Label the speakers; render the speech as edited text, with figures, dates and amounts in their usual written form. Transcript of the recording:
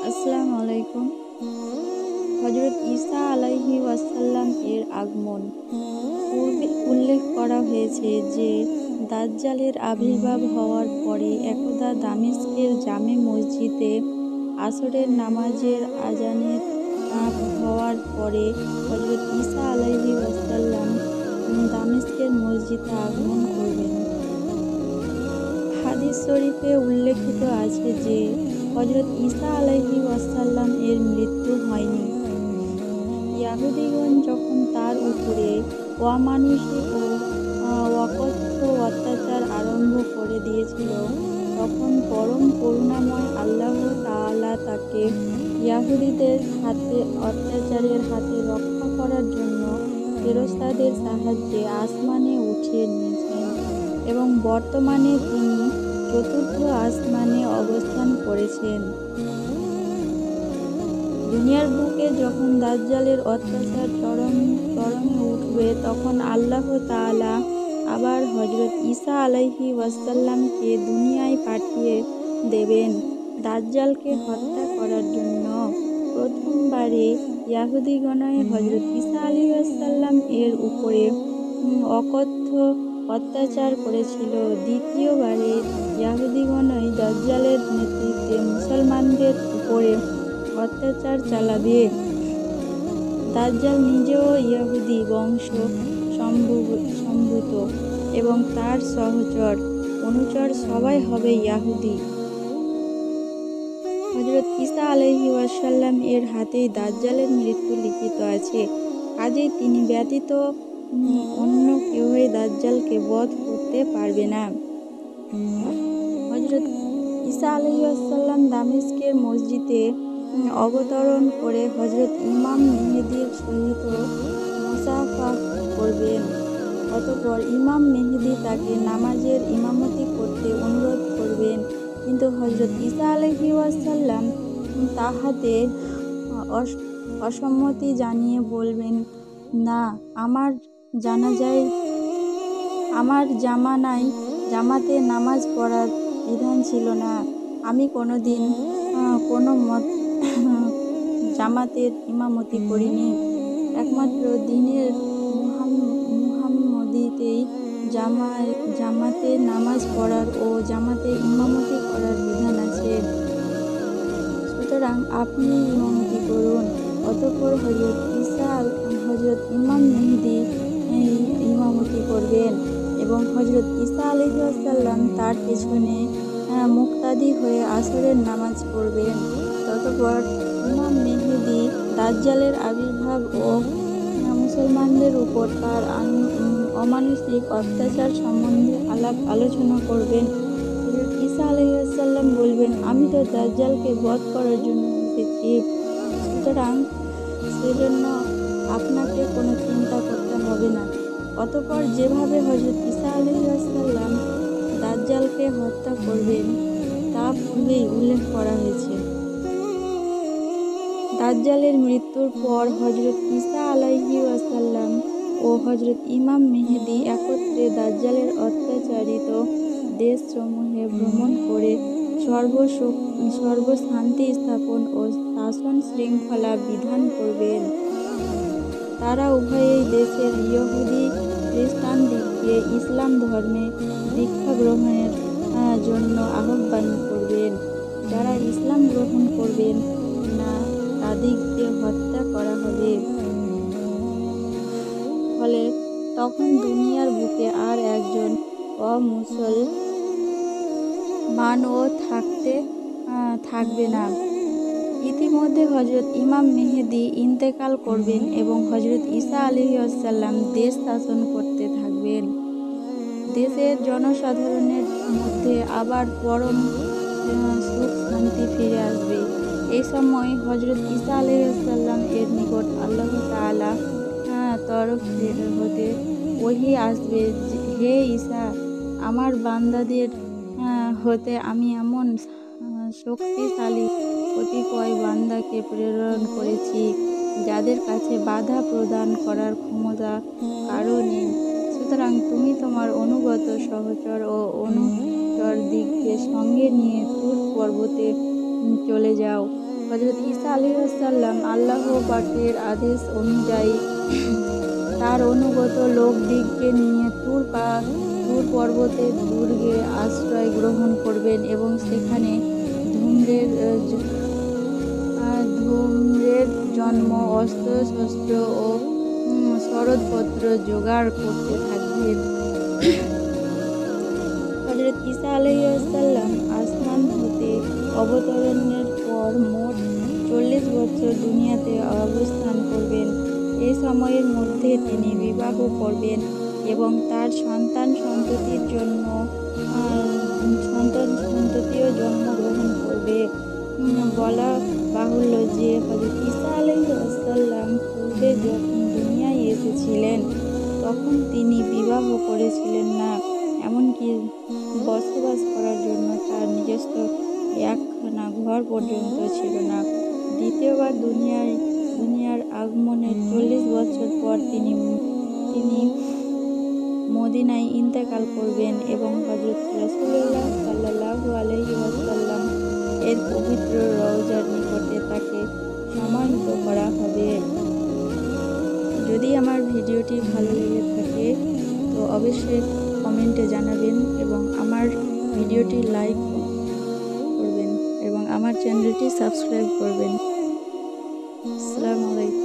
Speaker 1: আসসালামু আলাইকুম। হযরত ঈসা আলাইহি ওয়াসাল্লাম এর আগমন। পূর্বে উল্লেখ করা হয়েছে যে দাজ্জালের আবির্ভাব হওয়ার পরে একদা দামেস্কের জামে মসজিদে আসরের নামাজের আজানের হওয়ার পরে হযরত ঈসা আলাইহি ওয়াসাল্লাম দামেস্কের মসজিদে আগমন করবেন। হাদিস শরীফে উল্লেখিত আছে যে হযরত ঈসা আলাইহি ওয়াসাল্লাম এর মৃত্যু হয়নি। ইয়াহুদীগণ যখন তার উপরে অমানুষিক ও অকথ্য অত্যাচার আরম্ভ করে দিয়েছিল, তখন পরম করুণাময় আল্লাহ তাআলা তাকে ইয়াহুদীদের অত্যাচারের হাতে রক্ষা করার জন্য ফেরেশতাদের সাহায্যে আসমানে উঠিয়ে নিয়েছেন এবং বর্তমানে তিনি চতুর্থ আসমানে অবস্থান করেছেন। দুনিয়ার বুকে যখন দাজ্জালের অত্যাচার চরমে উঠবে, তখন আল্লাহ তাআলা আবার হযরত ঈসা আলাইহি ওয়াসাল্লামকে দুনিয়ায় পাঠিয়ে দেবেন দাজ্জালকে হত্যা করার জন্য। প্রথমবারে ইয়াহুদীগণই হযরত ঈসা আলাইহিস সালাম এর উপরে অকথ্য অত্যাচার করেছিল। দ্বিতীয়বারে ইয়াহুদীগণই দাজ্জালের নেতৃত্বে মুসলমানদের উপরে অত্যাচার চালাবে। দাজ্জাল নিজেও ইহুদি বংশ সম্ভূত এবং তার সহচর অনুচর সবাই হবে ইহুদি। হযরত ঈসা আলাইহি ওয়াসাল্লাম এর হাতেই দাজ্জালের মৃত্যু লিখিত আছে, কাজেই তিনি ব্যতীত অন্য কেউই দাজ্জালকে বধ করতে পারবে না। হযরত ঈসা আলাইহিস সালাম দামেস্কের মসজিদে অবতরণ করে হযরত ইমাম মেহেদীর সহিত মুসাফা করবেন। অতঃপর ইমাম মেহেদী তাকে নামাজের ইমামতি করতে অনুরোধ করবেন, কিন্তু হযরত ঈসা আলাইহিস সালাম তাহাতে অসম্মতি জানিয়ে বলবেন, না, আমার জামানায় জামাতে নামাজ পড়ার বিধান ছিল না। আমি কোনোদিন কোনো জামাতের ইমামতি করিনি। একমাত্র দ্বীনের মুহাম্মদীতেই জামাতে নামাজ পড়ার ও জামাতে ইমামতি করার বিধান আছে। সুতরাং আপনি ইমামতি করুন। অতঃপর হযরত ইমাম মেহেদী ইমামতি করবেন এবং হযরত ঈসা আলাইহিস সালাম তার পেছনে মুক্তাদি হয়ে আসরের নামাজ পড়বেন। ততপর ইমাম মেহেদী দাজ্জালের আবির্ভাব ও মুসলমানদের উপর তার অমানুষিক অত্যাচার সম্বন্ধে আলাপ আলোচনা করবেন। হযরত ঈসা আলাইহিস সালাম বলবেন, আমি তো দাজ্জালকে বধ করার জন্য এসেছি, সুতরাং সেজন্য আপনাকে কোনো চিন্তা করতে হবে না। অতঃপর যেভাবে হযরত ঈসা আলাইহিস সালাম দাজ্জালকে হত্যা করবেন তা পূর্বেই উল্লেখ করা হয়েছে। দাজ্জালের মৃত্যুর পর হযরত ঈসা আলাইহিস সালাম ও হযরত ইমাম মেহেদী একত্রে দাজ্জালের অত্যাচারিত দেশসমূহে ভ্রমণ করে সর্বশান্তি স্থাপন ও শাসন শৃঙ্খলা বিধান করবেন। তারা উভয়েই দেশের ইহুদি খ্রিস্টানদিগকে ইসলাম ধর্মে দীক্ষা গ্রহণের জন্য আহ্বান করবেন। যারা ইসলাম গ্রহণ করবেন না, তাদিগকে হত্যা করা হবে। ফলে তখন দুনিয়ার বুকে আর একজন অমুসলমানও থাকবে না। ইতিমধ্যে হযরত ইমাম মেহেদী ইন্তেকাল করবেন এবং হযরত ঈসা আলাইহিস সালাম দেশ শাসন করতে থাকবেন। দেশের জনসাধারণের মধ্যে আবার পরম সুখ শান্তি ফিরে আসবে। এই সময় হযরত ঈসা আলাইহিস সালাম এর নিকট আল্লাহ তাআলা তরফ হতে ওহী আসবে, হে ঈসা, আমার বান্দাদের হতে আমি এমন শক্তিশালী কতিপয় বান্দাকে প্রেরণ করেছি যাদের কাছে বাধা প্রদান করার ক্ষমতা কারও নেই। সুতরাং তুমি তোমার অনুগত সহচর ও অনুচরদিগকে সঙ্গে নিয়ে তুর পর্বতে চলে যাও। হযরত ঈসা আলাইহিসসালাম আল্লাহ পাকের আদেশ অনুযায়ী তার অনুগত লোকদিগকে নিয়ে তুর পর্বতের দুর্গে আশ্রয় গ্রহণ করবেন এবং সেখানে ধূম্রের জন্ম অস্ত্র-শস্ত্র ও সরদপত্র জোগাড় করতে থাকবেন। হযরত ঈসা আলাইহিসসালাম আসমান হতে অবতরণের পর মোট 40 বছর দুনিয়াতে অবস্থান করবেন। এই সময়ের মধ্যে তিনি বিবাহ করবেন এবং তার সন্তান-সন্ততিও জন্মগ্রহণ করবে। বলা বাহুল্য যে হযরত ঈসা আলাইহিসসালাম পূর্বে যখন দুনিয়ায় এসেছিলেন তখন তিনি বিবাহ করেছিলেন না, এমনকি বসবাস করার জন্য তার নিজস্ব একখানা ঘর পর্যন্ত ছিল না। দ্বিতীয়বার দুনিয়ার আগমনের 40 বছর পর তিনি মদিনায় ইন্তেকাল করবেন এবং হযরত রাসূলুল্লাহ সাল্লাল্লাহু আলাইহি ওয়াসাল্লাম এর পবিত্র রওজার নিকটে তাকে সমাহিত করা হবে। যদি আমার ভিডিওটি ভালো লেগে থাকে তো অবশ্যই কমেন্টে জানাবেন এবং আমার ভিডিওটি লাইক করবেন এবং আমার চ্যানেলটি সাবস্ক্রাইব করবেন। আসসালামু আলাইকুম।